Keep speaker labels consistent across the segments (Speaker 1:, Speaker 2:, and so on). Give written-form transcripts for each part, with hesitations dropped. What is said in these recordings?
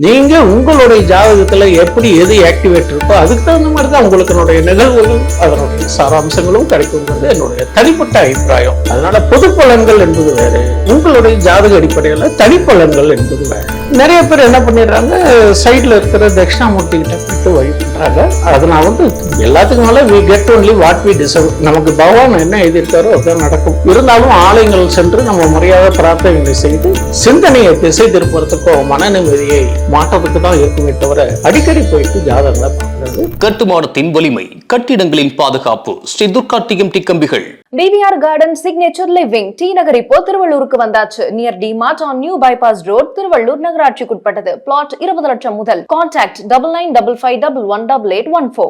Speaker 1: நீங்க உங்களுடைய ஜாதகத்துல எப்படி எது ஆக்டிவேட் இருக்கோ அதுக்கு தகுந்த மாதிரி தான் உங்களுக்கு நிகழ்வுகள் அதனுடைய சாராம்சங்களும் கிடைக்குங்கிறது என்னுடைய தனிப்பட்ட அபிப்பிராயம். அதனால பொது பலன்கள் என்பது வேறு, உங்களுடைய ஜாதக அடிப்படையில தனிப்பலன்கள் என்பது வேறு. நிறைய பேர் என்ன பண்ணிடுறாங்க, சைட்ல இருக்கிற தட்சிணாமூர்த்தி கிட்ட போயிட்டு வழி பண்றாங்க. அது நான் எல்லாத்துக்கும் மேல we get only what we deserve. நமக்கு பகவான் என்ன எழுதியிருக்காரோ அதுதான் நடக்கும். இருந்தாலும் ஆலயங்கள் சென்று நம்ம முறையாக பிரார்த்தனைகளை செய்து சிந்தனையை திசை திருப்பறதுக்கோ மன நிம்மதியை மாற்றத்துக்கு தான் இருக்குமே தவிர அடிக்கடி போயிட்டு ஜாதகங்களை பார்க்கிறது.
Speaker 2: கட்டுமானத்தின் வலிமை, கட்டிடங்களின் பாதுகாப்பு. ஸ்ரீ துர்கா டிஎம்டி கம்பிகள்.
Speaker 3: BVR garden signature living T Nagar இப்போ திருவள்ளூருக்கு வந்தாச்சு. Near D Mart on new bypass road, திருவள்ளூர் நகராட்சிக்குட்பட்டது. பிளாட் 20 லட்சம் முதல். கான்டாக்ட் 9955518814.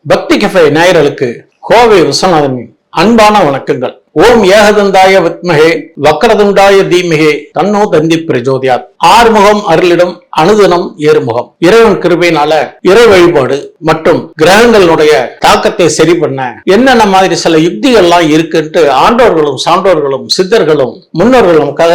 Speaker 1: பக்தி கஃபே நேயர்களுக்கு கோவை விஸ்வநாதனின் அன்பான வணக்கங்கள். ஓம் ஏகதந்தாய வித்மகே வக்ரதுண்டாய தீமகே தன்னோ தந்தி பிரஜோதியாத். ஆறுமுகம் அருளிடம் அனுதினம் ஏறுமுகம். இறைவன் கிருபையினால இறை வழிபாடு மற்றும் கிரகங்களுடைய தாக்கத்தை சரி பண்ண என்னென்ன மாதிரி சில யுக்திகள்லாம் இருக்குன்ட்டு ஆண்டோர்களும் சான்றோர்களும் சித்தர்களும் முன்னோர்களும் நமக்காக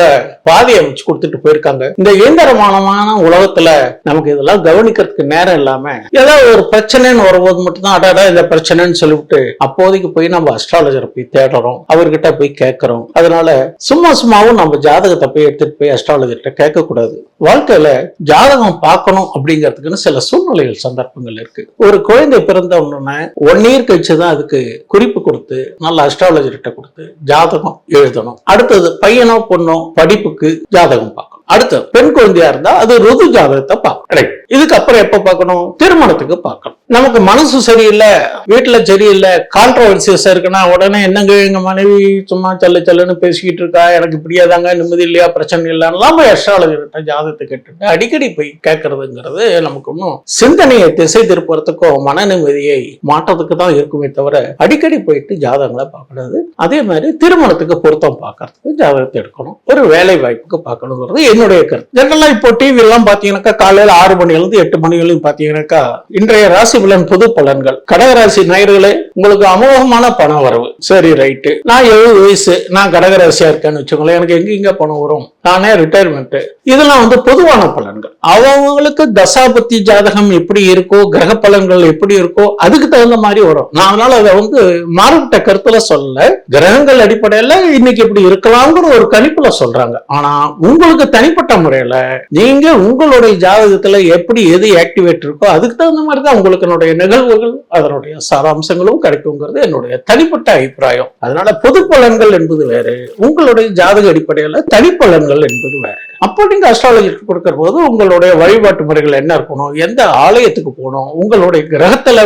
Speaker 1: பாதை அமைச்சு கொடுத்துட்டு போயிருக்காங்க. இந்த இயந்திரமானமான உலகத்துல நமக்கு இதெல்லாம் கவனிக்கிறதுக்கு நேரம் இல்லாம ஏதாவது ஒரு பிரச்சனைன்னு வரும்போது மட்டும்தான் அடாடா இந்த பிரச்சனைன்னு சொல்லிவிட்டு அப்போதைக்கு போய் நம்ம அஸ்ட்ராலஜரை போய் தேடுறோம், அவர்கிட்ட போய் கேட்கிறோம். அதனால சும்மாவும் நம்ம ஜாதகத்தை போய் எடுத்துட்டு போய் அஸ்ட்ராலஜர்கிட்ட கேட்க கூடாது. வாழ்க்கையில ஜாதகம் பார்க்கணும் அப்படிங்கிறதுக்குன்னு சில சூழ்நிலைகள் சந்தர்ப்பங்கள் இருக்கு. ஒரு குழந்தை பிறந்த உடனே 1 இயர் கழிச்சுதான் அதுக்கு குறிப்பு கொடுத்து நல்ல அஸ்ட்ராலஜர்கிட்ட கொடுத்து ஜாதகம் எழுதணும். அடுத்தது பையனோ பொண்ணோ படிப்புக்கு ஜாதகம் பார்க்கணும். அடுத்து பெண் குழந்தையா இருந்தா அது ருது ஜாதகத்தை பார்க்கணும். இதுக்கு அப்புறம் எப்ப பார்க்கணும், திருமணத்துக்கு பார்க்கணும். நமக்கு மனசு சரியில்லை, வீட்டுல சரியில்லை, கான்ட்ரோவர்சியஸ் இருக்குன்னா உடனே என்னங்க எங்க மனைவி சும்மா சல்லுன்னு பேசிக்கிட்டு இருக்கா, எனக்கு இப்படியாதாங்க, நிம்மதி இல்லையா, பிரச்சனை இல்லைன்னா போய் அஸ்ட்ராலஜர்கிட்ட ஜாதகத்தை கேட்டுட்டு அடிக்கடி போய் கேட்கறதுங்கிறது நமக்கு ஒன்றும் சிந்தனையை திசை திருப்பறதுக்கோ மன நிம்மதியை மாற்றத்துக்கு தான் இருக்குமே தவிர அடிக்கடி போயிட்டு ஜாதகங்களை பார்க்கறது. அதே மாதிரி திருமணத்துக்கு பொருத்தம் பார்க்கறதுக்கு ஜாதகத்தை எடுக்கணும். ஒரு வேலை வாய்ப்புக்கு பார்க்கணுங்கிறது என்னுடைய கருத்து. ஜெனரலா இப்போ டிவி எல்லாம் பாத்தீங்கன்னாக்கா காலையில 6 மணிலிருந்து 8 மணி வரையும் பாத்தீங்கன்னாக்கா இன்றைய ராசி பலன் பொது பலன்கள். கடகராசி நேயர்களே, உங்களுக்கு அமோகமான பண வரவு. சரி ரைட்டு, நான் 70 வயசு, நான் கடகராசியா இருக்கேன்னு வச்சுக்கோங்களேன், எனக்கு எங்க பணம் வரும், நானே ரிட்டையர்மெண்ட். இதெல்லாம் பொதுவான பலன்கள். அவங்களுக்கு தசாபத்தி ஜாதகம் எப்படி இருக்கோ, கிரக பலன்கள் எப்படி இருக்கோ அதுக்கு தகுந்த மாதிரி வரும். நான் அதனால அதை மாறுபட்ட கருத்துல சொல்லல, கிரகங்கள் அடிப்படையில இன்னைக்கு எப்படி இருக்கலாம்ங்கிற ஒரு கணிப்புல சொல்றாங்க. ஆனா உங்களுக்கு தனிப்பட்ட முறையில நீங்க உங்களுடைய ஜாதகத்துல எப்படி எது ஆக்டிவேட் இருக்கோ அதுக்கு தகுந்த மாதிரி தான் உங்களுக்கு நிகழ்வுகள் அதனுடைய சாராம்சங்களும் கிடைக்குங்கிறது என்னுடைய தனிப்பட்ட அபிப்பிராயம். அதனால பொது பலன்கள் என்பது வேறு, உங்களுடைய ஜாதக அடிப்படையில தனிப்பலன்கள் என்பது வேறு. அப்போ நீங்க அஸ்ட்ராலஜி கொடுக்கிற போது உங்களுடைய வழிபாட்டு முறைகள் என்ன இருக்கணும், எந்த ஆலயத்துக்கு போகணும், உங்களுடைய கிரகத்துல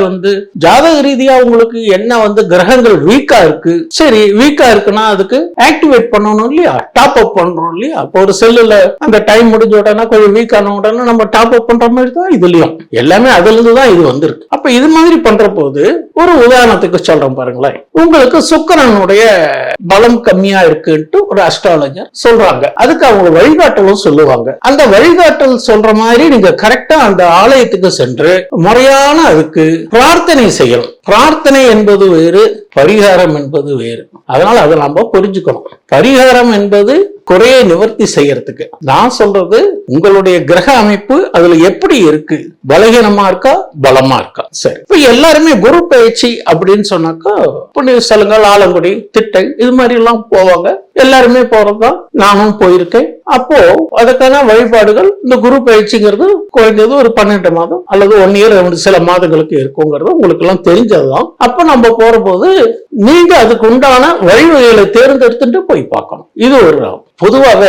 Speaker 1: ஜாதக ரீதியா உங்களுக்கு என்ன கிரகங்கள் வீக்கா இருக்கு, சரி வீக்கா இருக்குன்னா அதுக்கு ஆக்டிவேட் பண்ணணும் இல்லையா, டாப் அப் பண்றோம் இல்லையா. இப்போ ஒரு செல்லுல அந்த டைம் முடிஞ்ச உடனே கொஞ்சம் வீக் ஆன உடனே நம்ம டாப் அப் பண்ற மாதிரி தான் இதுலயும் எல்லாமே அதுல இருந்து தான் இது வந்திருக்கு. அப்ப இது மாதிரி பண்ற போது ஒரு உதாரணத்துக்கு சொல்றேன் பாருங்களேன், உங்களுக்கு சுக்கிரனுடைய பலம் கம்மியா இருக்குன்ட்டு ஒரு அஸ்ட்ராலஜர் சொல்றாங்க. அதுக்கு அவங்க வழிகாட்டலும் சொல்லுவாங்க. அந்த வழிகாட்டல் சொல்ற மாதிரி நீங்க கரெக்டா அந்த ஆலயத்துக்கு சென்று முறையான அதுக்கு பிரார்த்தனை செய்யணும். பிரார்த்தனை என்பது வேறு, பரிகாரம் என்பது வேறு. அதனால அதை நம்ம புரிஞ்சுக்கணும். பரிகாரம் என்பது குறையை நிவர்த்தி செய்யறதுக்கு. நான் சொல்றது உங்களுடைய கிரக அமைப்பு அதுல எப்படி இருக்கு, பலகீனமா இருக்கா பலமா இருக்கா. சரி, இப்ப எல்லாருமே குரு பயிற்சி அப்படின்னு சொன்னாக்கா புண்ணிய ஸ்தலங்கள், ஆலங்குடி, திட்டை இது மாதிரி எல்லாம் போவாங்க. எல்லாருமே போறதுதான், நானும் போயிருக்கேன். அப்போ அதுக்கான வழிபாடுகள் இந்த குரு பயிற்சிங்கிறது குறைந்தது ஒரு 12 மாதம் அல்லது 1 இயர் சில மாதங்களுக்கு இருக்குங்கிறது உங்களுக்கு எல்லாம் தெரிஞ்சதுதான். அப்ப நம்ம போற போது நீங்க அதுக்கு உண்டான வழிவகைகளை தேர்ந்தெடுத்துட்டு போய் பார்க்கணும். இது ஒரு பொதுவாக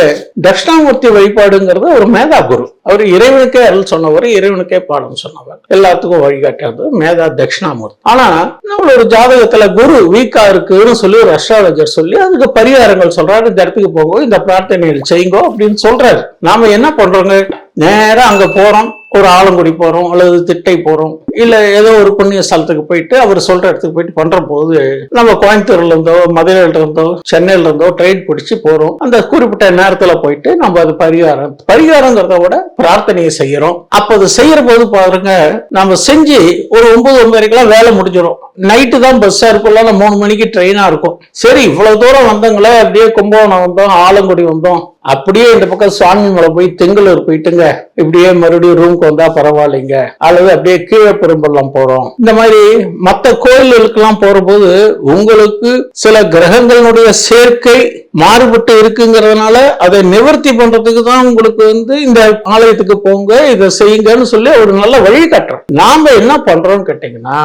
Speaker 1: தட்சிணாமூர்த்தி வழிபாடுங்கிறது ஒரு மேதா குரு. அவர் இறைவனுக்கே அருள் சொன்னவர், இறைவனுக்கே பாடம் சொன்னவர், எல்லாத்துக்கும் வழிகாட்டாது மேதா தட்சிணாமூர்த்தி. ஆனா நம்ம ஒரு ஜாதகத்துல குரு வீக்கா இருக்குன்னு சொல்லி ஒரு அஸ்ட்ராலஜர் சொல்லி அதுக்கு பரிகாரங்கள் சொல்றாரு, இந்த இடத்துக்கு போங்க, இந்த பிரார்த்தனைகள் செய்யுங்க அப்படின்னு சொல்றாரு. நாம என்ன பண்றோங்க, நேரா அங்க போறோம், ஒரு ஆலங்குடி போறோம் அல்லது திட்டை போறோம் இல்ல ஏதோ ஒரு புண்ணிய ஸ்தலத்துக்கு போயிட்டு அவர் சொல்ற இடத்துக்கு போயிட்டு பண்ற போது நம்ம கோயம்புத்தூர்ல இருந்தோ மதுரையில இருந்தோ சென்னையில இருந்தோ ட்ரெயின் பிடிச்சு போறோம். அந்த குறிப்பிட்ட நேரத்துல போயிட்டு நம்ம அது பரிகாரங்கிறத விட பிரார்த்தனையை செய்யறோம். அப்ப அது செய்யற போது பாருங்க, நம்ம செஞ்சு ஒரு 9-9:30 வேலை முடிஞ்சிடும். நைட்டு தான் பஸ்ஸா இருக்கும்ல, 3 மணிக்கு ட்ரெயினா இருக்கும். சரி இவ்வளவு தூரம் வந்தங்களே, அப்படியே கும்பகோணம் வந்தோம், ஆலங்குடி வந்தோம், அப்படியே இந்த பக்கம் சுவாமி மலை போய் தெங்களூர் போயிட்டுங்க இப்படியே மறுபடியும் ரூமுக்கு வந்தா பரவாயில்லைங்க, அல்லது அப்படியே கீழே பெரும்பள்ளம் போறோம். இந்த மாதிரி மற்ற கோயில்களுக்கெல்லாம் போற போது உங்களுக்கு சில கிரகங்களுடைய சேர்க்கை மாறுபட்டு இருக்குங்கிறதுனால அதை நிவர்த்தி பண்றதுக்கு தான் உங்களுக்கு இந்த ஆலயத்துக்கு போங்க, இதை செய்யுங்கன்னு சொல்லி ஒரு நல்ல வழி காட்டுறோம். நாம என்ன பண்றோம்னு கேட்டீங்கன்னா,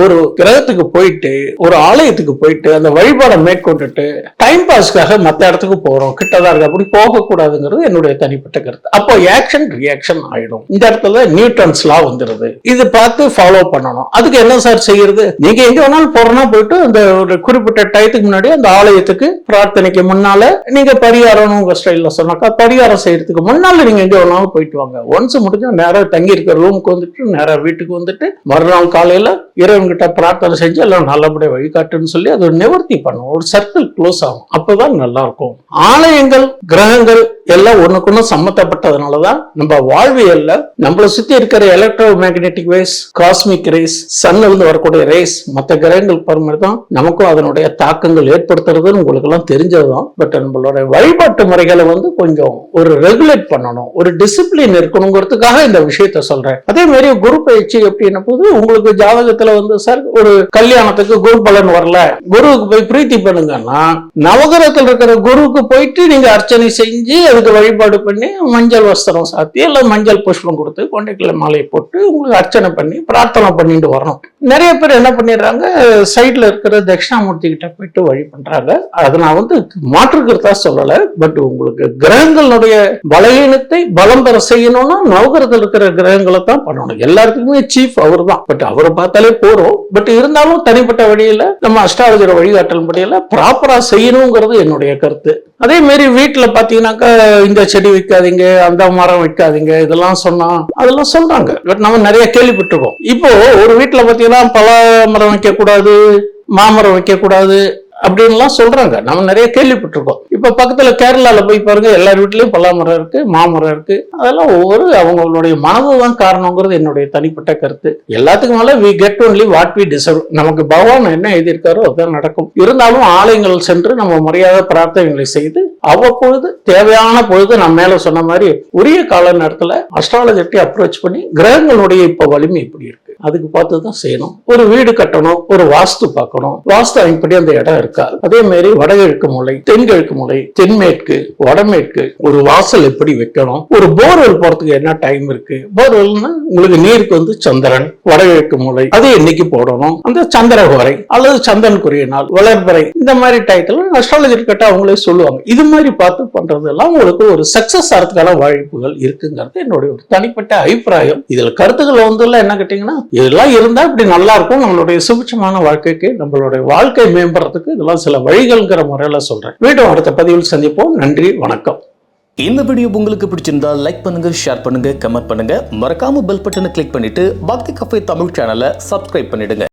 Speaker 1: ஒரு கிரகத்துக்கு போயிட்டு ஒரு ஆலயத்துக்கு போயிட்டு அந்த வழிபாடை மேற்கொண்டுட்டு டைம் பாஸ்க்காக மற்ற இடத்துக்கு போறோம். கிட்டதான் இருக்கு, அப்படி போக கூடாதுங்கிறது என்னுடைய தனிப்பட்ட கருத்து. அப்போ ஆக்ஷன் ரியாக்ஷன் ஆயிடும். இந்த இடத்துல நியூட்டன்ஸ் லா வந்துருது. இது பார்த்து ஃபாலோ பண்ணணும். அதுக்கு என்ன சார் செய்யறது? நீங்க எங்க வேணாலும் போறோம்னா போயிட்டு அந்த ஒரு குறிப்பிட்ட டயத்துக்கு முன்னாடி அந்த ஆலயத்துக்கு பிரார்த்தனைக்கு முன்னால நீங்க பரிகாரம் உங்க ஸ்டைல்ல சொன்னாக்கா பரிகாரம் செய்யறதுக்கு முன்னால நீங்க எங்க வேணாலும் போயிட்டு வாங்க. ஒன்ஸ் முடிஞ்சா நேரம் தங்கி இருக்க ரூமுக்கு வந்துட்டு நேரம் வீட்டுக்கு வந்துட்டு மறுநாள் காலையில இறைவன்கிட்ட பிரார்த்தனை செஞ்சு எல்லாம் நல்லபடியா வழிகாட்டுன்னு சொல்லி அது ஒரு நிவர்த்தி பண்ணும். ஒரு சர்க்கிள் க்ளோஸ் ஆகும். அப்பதான் நல்லா இருக்கும். ஆலயங்கள் கிரகங்கள் எல்லாம் ஒண்ணுக்குன்னு சம்மந்தப்பட்டதுனாலதான் நம்ம வாழ்வியல்ல நம்மளை சுத்தி இருக்கிற electro magnetic rays, cosmic rays, சன்ல இருந்து வரக்கூடிய ரேஸ், மற்ற கிரகங்கள் பரமாரி தான் நமக்கும் அதனுடைய தாக்கங்கள் ஏற்படுத்துறதுன்னு உங்களுக்கு எல்லாம் தெரிஞ்சதுதான். பட் நம்மளோட வழிபாட்டு முறைகளை கொஞ்சம் ஒரு ரெகுலேட் பண்ணணும், ஒரு டிசிப்ளின் இருக்கணுங்கிறதுக்காக இந்த விஷயத்த சொல்றேன். அதே மாதிரி குரு பயிற்சி அப்படின்ன போது உங்களுக்கு ஜாதகத்துல சார் ஒரு கல்யாணத்துக்கு குரு பலன் வரல, குருவுக்கு போய் பிரீத்தி பண்ணுங்கன்னா நவகிரகத்தில் இருக்கிற குருவுக்கு போயிட்டு நீங்க அர்ச்சனை செஞ்சு அதுக்கு வழிபாடு பண்ணி மஞ்சள் வஸ்திரம் சாத்தி இல்ல மஞ்சள் புஷ்பம் கொடுத்து கொண்டைக்கலை மாலையை போட்டு உங்களுக்கு அர்ச்சனை பண்ணி பிரார்த்தனை பண்ணிட்டு வரணும். நிறைய பேர் என்ன பண்ணிடுறாங்க, சைட்ல இருக்கிற தட்சிணாமூர்த்தி கிட்ட போயிட்டு வழி பண்றாங்க. அதை நான் மாற்றுக்கிறதா சொல்லல. பட் உங்களுக்கு கிரகங்களுடைய பலவீனத்தை பலம் பெற செய்யணும்னா நவகிரகத்தில் இருக்கிற கிரகங்களை தான் பண்ணணும். எல்லாருக்குமே சீஃப் அவர் தான். பட் அவரை பார்த்தாலே போறோம். பட் இருந்தாலும் தனிப்பட்ட வழியில நம்ம அஸ்ட்ராலஜர் வழிகாட்டல் படியில ப்ராப்பரா செய்யணுங்கிறது என்னுடைய கருத்து. அதே மாதிரி வீட்டுல பாத்தீங்கன்னாக்கா இந்த செடி வைக்காதீங்க, அந்த மரம் வைக்காதீங்க, இதெல்லாம் சொன்னா அதெல்லாம் சொல்றாங்க. பட் நம்ம நிறைய கேள்விப்பட்டிருக்கோம். இப்போ ஒரு வீட்டுல பாத்தீங்கன்னா பல மரம் வைக்க கூடாது, மாமரம் வைக்க கூடாது அப்படின்லாம் சொல்றாங்க. நம்ம நிறைய கேள்விப்பட்டிருக்கோம். இப்ப பக்கத்துல கேரளால போய் பாருங்க, எல்லார் வீட்லயும் பலாமரம் இருக்கு, மாமரம் இருக்கு. அதெல்லாம் அவங்களுடைய மனதுதான் காரணங்கிறது என்னுடைய தனிப்பட்ட கருத்து. எல்லாத்துக்கும் மேல we get only what we deserve. நமக்கு பகவான் என்ன எழுதியிருக்காரோ அதான் நடக்கும். இருந்தாலும் ஆலயங்கள் சென்று நம்ம மரியாதை பிரார்த்தனைகளை செய்து அவ்வப்பொழுது தேவையான பொழுது நம்ம மேல சொன்ன மாதிரி உரிய கால நேரத்துல அஸ்ட்ராலஜர்ட்டை அப்ரோச் பண்ணி கிரகங்களுடைய இப்ப வலிமை எப்படி இருக்கு அதுக்கு பார்த்துதான் செய்யணும். ஒரு வீடு கட்டணும், ஒரு வாஸ்து பார்க்கணும், வாஸ்து அமைப்படி அந்த இடம் இருக்கா. அதே மாதிரி வடகிழக்கு மூலை, தென்கிழக்கு மூலை, தென்மேற்கு, வடமேற்கு, ஒரு வாசல் எப்படி வைக்கணும், ஒரு போர்வெல் போறதுக்கு என்ன டைம் இருக்கு. போர்வெல்னா உங்களுக்கு நீருக்கு சந்திரன், வடகிழக்கு மூலை அது என்னைக்கு போடணும், அந்த சந்திரஹோரை அல்லது சந்திரனுக்குரிய நாள், வளர்பிறை, இந்த மாதிரி டைட்டில் அஸ்ட்ராலஜர் கிட்ட அவங்களே சொல்லுவாங்க. இது மாதிரி பார்த்து பண்றதெல்லாம் உங்களுக்கு ஒரு சக்சஸ் ஆகிறதுக்கான வாய்ப்புகள் இருக்குங்கிறது என்னுடைய ஒரு தனிப்பட்ட அபிப்பிராயம். இதுல கருத்துக்கள் என்ன கேட்டீங்கன்னா, இதெல்லாம் இருந்தா இப்படி நல்லா இருக்கும், நம்மளுடைய சுபிட்சமான வாழ்க்கைக்கு, நம்மளுடைய வாழ்க்கை மேம்படுறதுக்கு இதெல்லாம் சில வழிகள்ங்கிற முறையில சொல்றேன். மீண்டும் அடுத்த பதிவில் சந்திப்போம். நன்றி, வணக்கம்.
Speaker 2: இந்த வீடியோ உங்களுக்கு பிடிச்சிருந்தா லைக் பண்ணுங்க, ஷேர் பண்ணுங்க, கமெண்ட் பண்ணுங்க. மறக்காம பெல் பட்டனை கிளிக் பண்ணிட்டு பக்தி கஃபே தமிழ் சேனலை சப்ஸ்கிரைப் பண்ணிடுங்க.